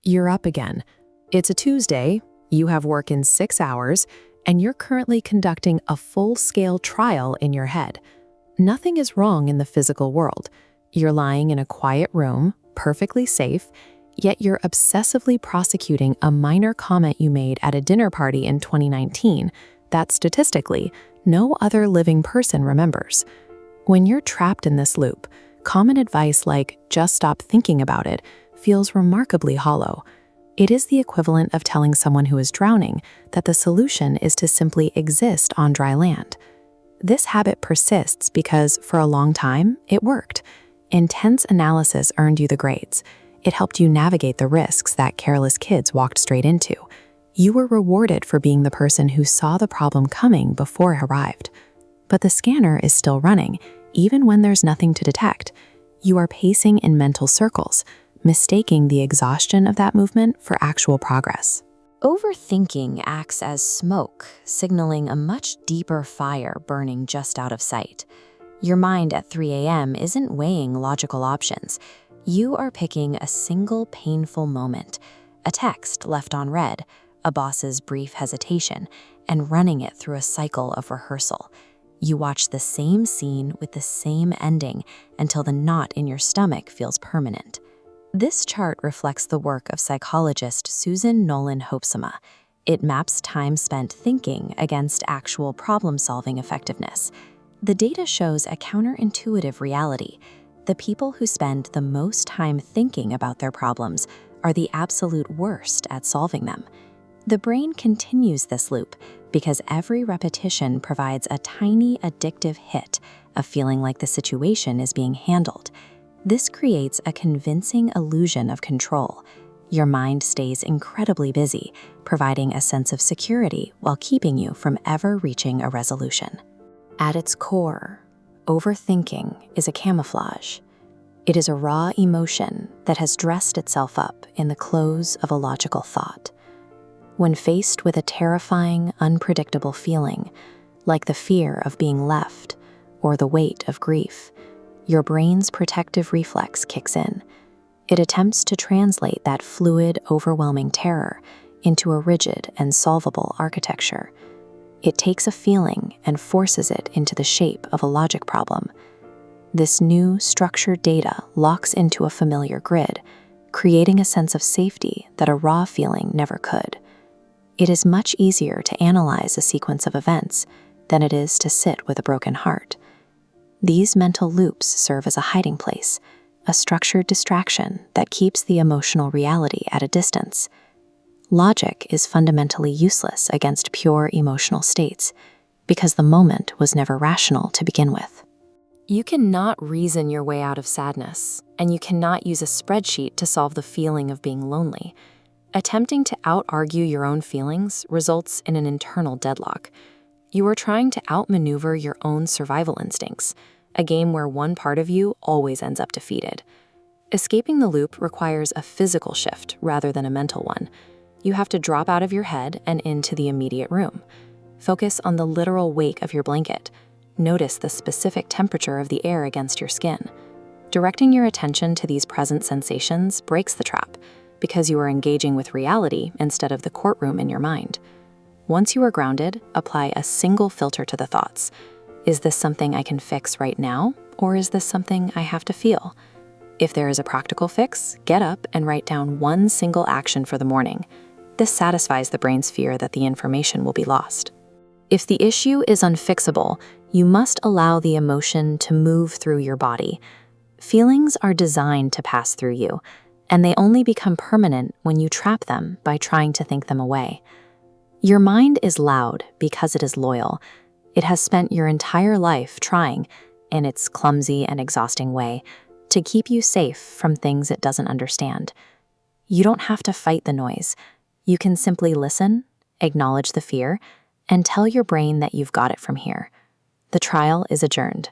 You're up again. It's a Tuesday, you have work in 6 hours, and you're currently conducting a full-scale trial in your head. Nothing is wrong in the physical world. You're lying in a quiet room, perfectly safe, yet you're obsessively prosecuting a minor comment you made at a dinner party in 2019 that statistically, no other living person remembers. When you're trapped in this loop, common advice like just stop thinking about it feels remarkably hollow. It is the equivalent of telling someone who is drowning that the solution is to simply exist on dry land. This habit persists because, for a long time, it worked. Intense analysis earned you the grades. It helped you navigate the risks that careless kids walked straight into. You were rewarded for being the person who saw the problem coming before it arrived. But the scanner is still running, even when there's nothing to detect. You are pacing in mental circles, mistaking the exhaustion of that movement for actual progress. Overthinking acts as smoke, signaling a much deeper fire burning just out of sight. Your mind at 3 a.m. isn't weighing logical options. You are picking a single painful moment, a text left unread, a boss's brief hesitation, and running it through a cycle of rehearsal. You watch the same scene with the same ending until the knot in your stomach feels permanent. This chart reflects the work of psychologist Susan Nolan-Hopsama. It maps time spent thinking against actual problem-solving effectiveness. The data shows a counterintuitive reality. The people who spend the most time thinking about their problems are the absolute worst at solving them. The brain continues this loop because every repetition provides a tiny addictive hit of feeling like the situation is being handled. This creates a convincing illusion of control. Your mind stays incredibly busy, providing a sense of security while keeping you from ever reaching a resolution. At its core, overthinking is a camouflage. It is a raw emotion that has dressed itself up in the clothes of a logical thought. When faced with a terrifying, unpredictable feeling, like the fear of being left or the weight of grief, your brain's protective reflex kicks in. It attempts to translate that fluid, overwhelming terror into a rigid and solvable architecture. It takes a feeling and forces it into the shape of a logic problem. This new, structured data locks into a familiar grid, creating a sense of safety that a raw feeling never could. It is much easier to analyze a sequence of events than it is to sit with a broken heart. These mental loops serve as a hiding place, a structured distraction that keeps the emotional reality at a distance. Logic is fundamentally useless against pure emotional states because the moment was never rational to begin with. You cannot reason your way out of sadness, and you cannot use a spreadsheet to solve the feeling of being lonely. Attempting to out-argue your own feelings results in an internal deadlock. You are trying to outmaneuver your own survival instincts, a game where one part of you always ends up defeated. Escaping the loop requires a physical shift rather than a mental one. You have to drop out of your head and into the immediate room. Focus on the literal weight of your blanket. Notice the specific temperature of the air against your skin. Directing your attention to these present sensations breaks the trap, because you are engaging with reality instead of the courtroom in your mind. Once you are grounded, apply a single filter to the thoughts. Is this something I can fix right now, or is this something I have to feel? If there is a practical fix, get up and write down one single action for the morning. This satisfies the brain's fear that the information will be lost. If the issue is unfixable, you must allow the emotion to move through your body. Feelings are designed to pass through you, and they only become permanent when you trap them by trying to think them away. Your mind is loud because it is loyal. It has spent your entire life trying, in its clumsy and exhausting way, to keep you safe from things it doesn't understand. You don't have to fight the noise. You can simply listen, acknowledge the fear, and tell your brain that you've got it from here. The trial is adjourned.